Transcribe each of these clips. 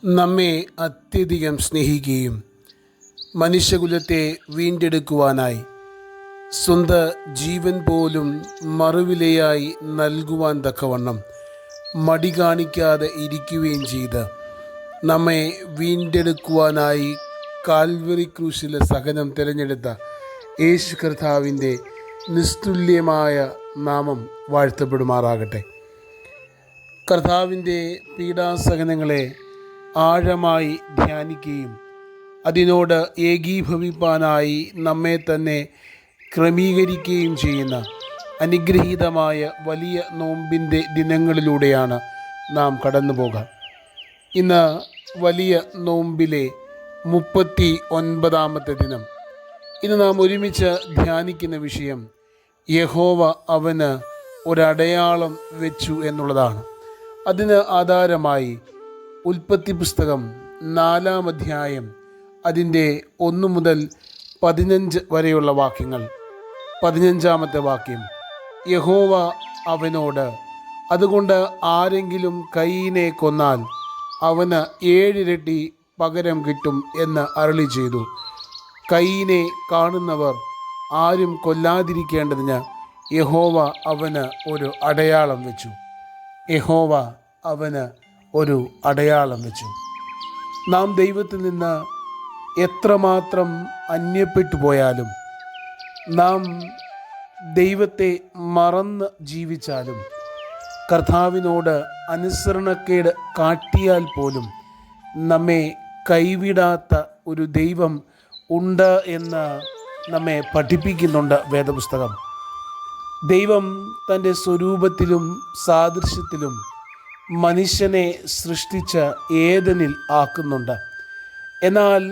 നമ്മെ അത്യധികം സ്നേഹിക്കുകയും മനുഷ്യകുലത്തെ വീണ്ടെടുക്കുവാനായി സ്വന്തം ജീവൻ പോലും മറുവിലയായി നൽകുവാൻ തക്കവണ്ണം മടി കാണിക്കാതെ ഇരിക്കുകയും ചെയ്ത് നമ്മെ വീണ്ടെടുക്കുവാനായി കാൽവറി ക്രൂശിലെ സഹനം തിരഞ്ഞെടുത്ത യേശു കർത്താവിൻ്റെ നിസ്തുല്യമായ നാമം വാഴ്ത്തപ്പെടുമാറാകട്ടെ. കർത്താവിൻ്റെ പീഡാസഹനങ്ങളെ ആഴമായി ധ്യാനിക്കുകയും അതിനോട് ഏകീഭവിപ്പാനായി നമ്മെ തന്നെ ക്രമീകരിക്കുകയും ചെയ്യുന്ന അനുഗ്രഹീതമായ വലിയ നോമ്പിൻ്റെ ദിനങ്ങളിലൂടെയാണ് നാം കടന്നു പോകാം. ഇന്ന് വലിയ നോമ്പിലെ 39-ാമത്തെ ദിനം. ഇന്ന് നാം ഒരുമിച്ച് ധ്യാനിക്കുന്ന വിഷയം യഹോവ അവന് ഒരടയാളം വെച്ചു എന്നുള്ളതാണ്. അതിന് ആധാരമായി ഉൽപ്പത്തി പുസ്തകം 4-ാം അധ്യായം അതിൻ്റെ 1 മുതൽ 15 വരെയുള്ള വാക്യങ്ങൾ. 15-ാമത്തെ വാക്യം: യഹോവ അവനോട്, അതുകൊണ്ട് ആരെങ്കിലും കയീനെ കൊന്നാൽ അവന് 7 ഇരട്ടി പകരം കിട്ടും എന്ന് അരുളി ചെയ്തു. കയീനെ കാണുന്നവർ ആരും കൊല്ലാതിരിക്കേണ്ടതിന് യഹോവ അവന് ഒരു അടയാളം വെച്ചു. യഹോവ അവന് ഒരു അടയാളം വെച്ചു. നാം ദൈവത്തിൽ നിന്ന് എത്രമാത്രം അന്യപ്പെട്ടു പോയാലും, നാം ദൈവത്തെ മറന്ന് ജീവിച്ചാലും, കർത്താവിനോട് അനുസരണക്കേട് കാട്ടിയാൽ പോലും നമ്മെ കൈവിടാത്ത ഒരു ദൈവം ഉണ്ട് എന്ന് നമ്മെ പഠിപ്പിക്കുന്നുണ്ട് വേദപുസ്തകം. ദൈവം തൻ്റെ സ്വരൂപത്തിലും സാദൃശ്യത്തിലും മനുഷ്യനെ സൃഷ്ടിച്ച് ഏദനിൽ ആക്കുന്നുണ്ട്. എന്നാൽ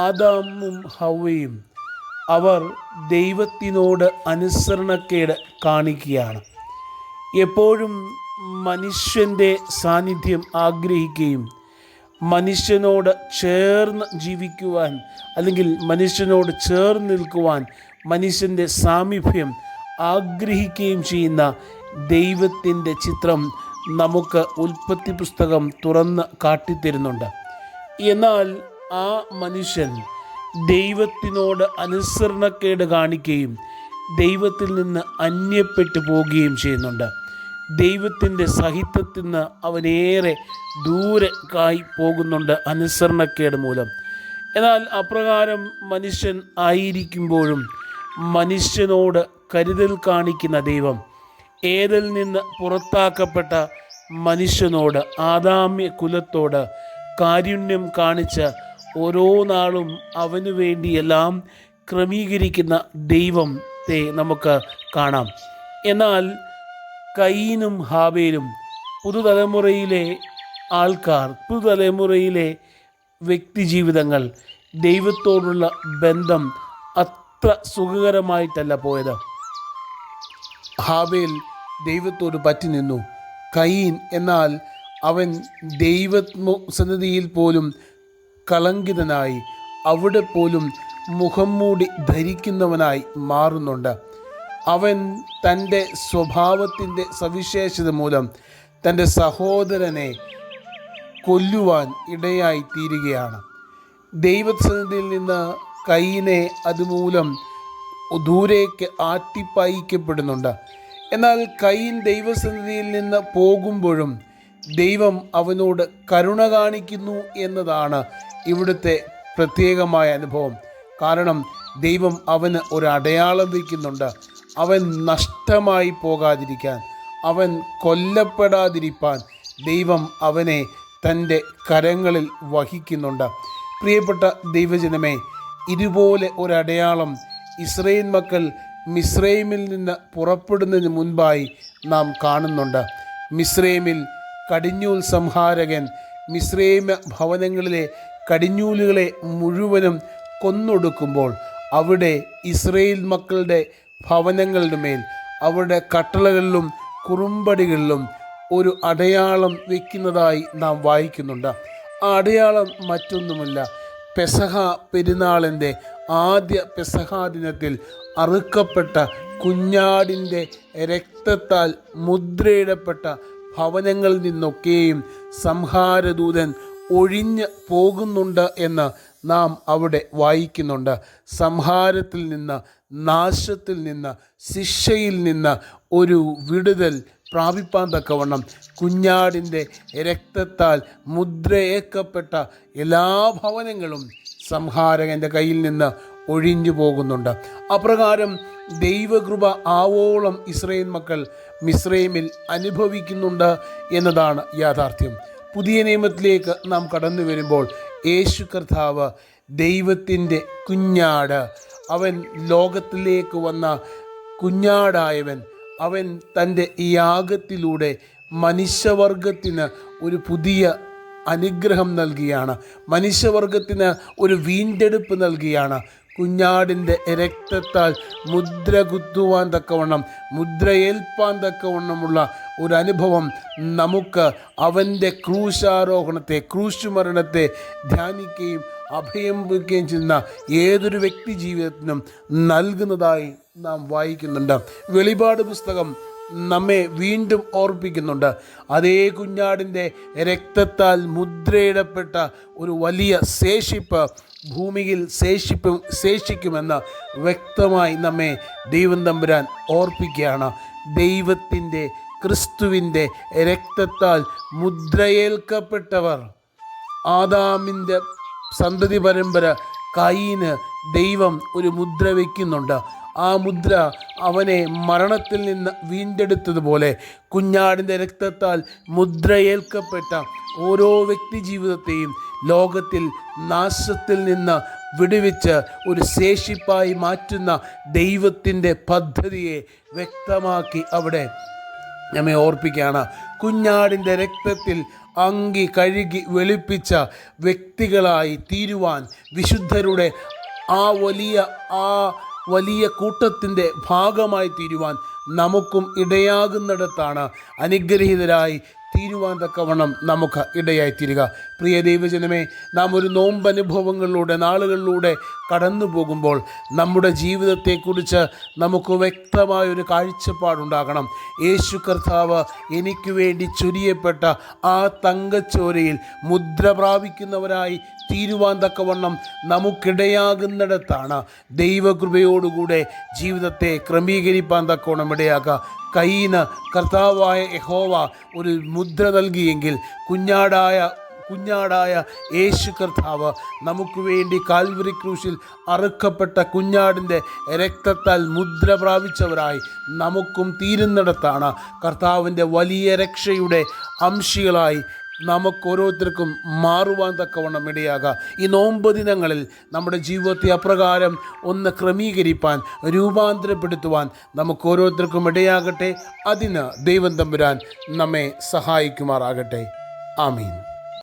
ആദാമും ഹവ്വയും അവർ ദൈവത്തിനോട് അനുസരണക്കേട് കാണിക്കുകയാണ്. എപ്പോഴും മനുഷ്യൻ്റെ സാന്നിധ്യം ആഗ്രഹിക്കുകയും മനുഷ്യനോട് ചേർന്ന് ജീവിക്കുവാൻ, അല്ലെങ്കിൽ മനുഷ്യനോട് ചേർന്ന് നിൽക്കുവാൻ, മനുഷ്യൻ്റെ സാമീപ്യം ആഗ്രഹിക്കുകയും ചെയ്യുന്ന ദൈവത്തിൻ്റെ ചിത്രം നമുക്ക് ഉൽപ്പത്തി പുസ്തകം തുറന്ന് കാട്ടിത്തരുന്നുണ്ട്. എന്നാൽ ആ മനുഷ്യൻ ദൈവത്തിനോട് അനുസരണക്കേട് കാണിക്കുകയും ദൈവത്തിൽ നിന്ന് അന്യപ്പെട്ടു പോവുകയും ചെയ്യുന്നുണ്ട്. ദൈവത്തിൻ്റെ സഹിത്വത്തിൽ നിന്ന് അവനേറെ ദൂരെ പോകുന്നുണ്ട് അനുസരണക്കേട് മൂലം. എന്നാൽ അപ്രകാരം മനുഷ്യൻ ആയിരിക്കുമ്പോഴും മനുഷ്യനോട് കരുതൽ കാണിക്കുന്ന ദൈവം ഏതിൽ നിന്ന് പുറത്താക്കപ്പെട്ട മനുഷ്യനോട്, ആദാമ്യ കുലത്തോട് കാരുണ്യം കാണിച്ച് ഓരോ നാളും അവനു വേണ്ടിയെല്ലാം ക്രമീകരിക്കുന്ന ദൈവത്തെ നമുക്ക് കാണാം. എന്നാൽ കയീനും ഹാബേലും പുതുതലമുറയിലെ ആൾക്കാർ, പുതുതലമുറയിലെ വ്യക്തിജീവിതങ്ങൾ ദൈവത്തോടുള്ള ബന്ധം അത്ര സുഖകരമായിട്ടല്ല പോയത്. ഹാബേൽ ദൈവത്തോട് പറ്റി നിന്നു. കയീൻ എന്നാൽ അവൻ ദൈവസന്നിധിയിൽ പോലും കളങ്കിതനായി, അവിടെ പോലും മുഖം മൂടി ധരിക്കുന്നവനായി മാറുന്നുണ്ട്. അവൻ തൻ്റെ സ്വഭാവത്തിൻ്റെ സവിശേഷത മൂലം തൻ്റെ സഹോദരനെ കൊല്ലുവാൻ ഇടയായി തീരുകയാണ്. ദൈവസന്നിധിയിൽ നിന്ന് കയീനെ അതുമൂലം ദൂരേക്ക് ആട്ടിപ്പായിക്കപ്പെടുന്നുണ്ട്. എന്നാൽ കയീൻ ദൈവസന്നിധിയിൽ നിന്ന് പോകുമ്പോഴും ദൈവം അവനോട് കരുണ കാണിക്കുന്നു എന്നതാണ് ഇവിടുത്തെ പ്രത്യേകമായ അനുഭവം. കാരണം ദൈവം അവന് ഒരു അടയാളം വയ്ക്കുന്നുണ്ട്. അവൻ നഷ്ടമായി പോകാതിരിക്കാൻ, അവൻ കൊല്ലപ്പെടാതിരിക്കാൻ ദൈവം അവനെ തൻ്റെ കരങ്ങളിൽ വഹിക്കുന്നുണ്ട്. പ്രിയപ്പെട്ട ദൈവജനമേ, ഇതുപോലെ ഒരടയാളം ഇസ്രായേൽ മക്കൾ മിസ്രൈമിൽ നിന്ന് പുറപ്പെടുന്നതിന് മുൻപായി നാം കാണുന്നുണ്ട്. മിസ്രൈമിൽ കടിഞ്ഞൂൽ സംഹാരകൻ മിസ്രൈമ ഭവനങ്ങളിലെ കടിഞ്ഞൂലുകളെ മുഴുവനും കൊന്നൊടുക്കുമ്പോൾ അവിടെ ഇസ്രായേൽ മക്കളുടെ ഭവനങ്ങളുടെ മേൽ, അവരുടെ കട്ടളകളിലും കുറുമ്പടികളിലും ഒരു അടയാളം വയ്ക്കുന്നതായി നാം വായിക്കുന്നുണ്ട്. ആ അടയാളം മറ്റൊന്നുമല്ല, പെസഹ പെരുന്നാളിൻ്റെ ആദ്യ പെസഹ ദിനത്തിൽ അറുക്കപ്പെട്ട കുഞ്ഞാടിൻ്റെ രക്തത്താൽ മുദ്രയിടപ്പെട്ട ഭവനങ്ങളിൽ നിന്നൊക്കെയും സംഹാരദൂതൻ ഒഴിഞ്ഞ് പോകുന്നുണ്ട് എന്ന് നാം അവിടെ വായിക്കുന്നുണ്ട്. സംഹാരത്തിൽ നിന്ന്, നാശത്തിൽ നിന്ന്, ശിക്ഷയിൽ നിന്ന് ഒരു വിടുതൽ പ്രാപിപ്പാൻ തക്കവണ്ണം കുഞ്ഞാടിൻ്റെ രക്തത്താൽ മുദ്രയേക്കപ്പെട്ട എല്ലാ ഭവനങ്ങളും സംഹാരകൻ്റെ കയ്യിൽ നിന്ന് ഒഴിഞ്ഞു പോകുന്നുണ്ട്. അപ്രകാരം ദൈവകൃപ ആവോളം ഇസ്രായേൽ മക്കൾ മിസ്രൈമിൽ അനുഭവിക്കുന്നുണ്ട് എന്നതാണ് യാഥാർത്ഥ്യം. പുതിയ നിയമത്തിലേക്ക് നാം കടന്നു വരുമ്പോൾ യേശു കർത്താവ് ദൈവത്തിൻ്റെ കുഞ്ഞാട്, അവൻ ലോകത്തിലേക്ക് വന്ന കുഞ്ഞാടായവൻ, അവൻ തൻ്റെ യാഗത്തിലൂടെ മനുഷ്യവർഗത്തിന് ഒരു പുതിയ അനുഗ്രഹം നൽകിയാണ്, മനുഷ്യവർഗത്തിന് ഒരു വീണ്ടെടുപ്പ് നൽകിയാണ്. കുഞ്ഞാടിൻ്റെ രക്തത്താൽ മുദ്ര കുത്തുവാൻ തക്കവണ്ണം, മുദ്രയേൽപ്പാൻ തക്കവണ്ണമുള്ള ഒരു അനുഭവം നമുക്ക് അവൻ്റെ ക്രൂശാരോഹണത്തെ, ക്രൂശുമരണത്തെ ധ്യാനിക്കുകയും അഭയം വയ്ക്കുകയും ചെയ്യുന്ന ഏതൊരു വ്യക്തി ജീവിതത്തിനും നൽകുന്നതായി നാം വായിക്കുന്നുണ്ട്. വെളിപാട് പുസ്തകം നമ്മെ വീണ്ടും ഓർപ്പിക്കുന്നുണ്ട്. അതേ കുഞ്ഞാടിൻ്റെ രക്തത്താൽ മുദ്രയിടപ്പെട്ട ഒരു വലിയ ശേഷിപ്പ് ഭൂമിയിൽ ശേഷിക്കുമെന്ന് വ്യക്തമായി നമ്മെ ദൈവം തമ്പുരാൻ ഓർപ്പിക്കുകയാണ്. ദൈവത്തിൻ്റെ ക്രിസ്തുവിൻ്റെ രക്തത്താൽ മുദ്രയേൽക്കപ്പെട്ടവർ, ആദാമിൻ്റെ സന്തതി പരമ്പര കയീന് ദൈവം ഒരു മുദ്ര വയ്ക്കുന്നുണ്ട്. ആ മുദ്ര അവനെ മരണത്തിൽ നിന്ന് വീണ്ടെടുത്തതുപോലെ കുഞ്ഞാടിൻ്റെ രക്തത്താൽ മുദ്രയേൽക്കപ്പെട്ട ഓരോ വ്യക്തി ജീവിതത്തെയും ലോകത്തിൽ നാശത്തിൽ നിന്ന് വിടുവിച്ച് ഒരു ശേഷിപ്പായി മാറ്റുന്ന ദൈവത്തിൻ്റെ പദ്ധതിയെ വ്യക്തമാക്കി അവിടെ നമ്മെ ഓർപ്പിക്കുകയാണ്. കുഞ്ഞാടിൻ്റെ രക്തത്തിൽ അങ്കി കഴുകി വെളുപ്പിച്ച വ്യക്തികളായി തീരുവാൻ, വിശുദ്ധരുടെ ആ വലിയ കൂട്ടത്തിൻ്റെ ഭാഗമായി തീരുവാൻ നമുക്കും ഇടയാകുന്നിടത്താണ് അനുഗ്രഹീതരായി തീരുവാൻ തക്കവണ്ണം നമുക്ക് ഇടയായിത്തീരുക. പ്രിയ ദൈവജനമേ, നാം ഒരു നോമ്പനുഭവങ്ങളിലൂടെ, നാളുകളിലൂടെ കടന്നു പോകുമ്പോൾ നമ്മുടെ ജീവിതത്തെക്കുറിച്ച് നമുക്ക് വ്യക്തമായൊരു കാഴ്ചപ്പാടുണ്ടാകണം. യേശു കർത്താവ് എനിക്ക് വേണ്ടി ചൊരിയപ്പെട്ട ആ തങ്കച്ചോരയിൽ മുദ്ര പ്രാപിക്കുന്നവരായി തീരുവാൻ തക്കവണ്ണം നമുക്കിടയാകുന്നിടത്താണ് ദൈവകൃപയോടുകൂടെ ജീവിതത്തെ ക്രമീകരിപ്പാൻ തക്കവണ്ണം ഇടയാക്കുക. കയീന് കർത്താവായ യഹോവ ഒരു മുദ്ര നൽകിയെങ്കിൽ കുഞ്ഞാടായ യേശു കർത്താവ് നമുക്ക് വേണ്ടി കാൽവരി ക്രൂശിൽ അറുക്കപ്പെട്ട കുഞ്ഞാടിൻ്റെ രക്തത്താൽ മുദ്ര പ്രാപിച്ചവരായി നമുക്കും തീരുന്നിടത്താണ് കർത്താവിൻ്റെ വലിയ രക്ഷയുടെ അംശികളായി നമുക്കോരോരുത്തർക്കും മാറുവാൻ തക്കവണ്ണം ഇടയാകാം. ഈ നോമ്പ് ദിനങ്ങളിൽ നമ്മുടെ ജീവിതത്തെ അപ്രകാരം ഒന്ന് ക്രമീകരിപ്പാൻ, രൂപാന്തരപ്പെടുത്തുവാൻ നമുക്ക് ഓരോരുത്തർക്കും ഇടയാകട്ടെ. അതിന് ദൈവം തമ്പുരാൻ നമ്മെ സഹായിക്കുമാറാകട്ടെ. ആമീൻ.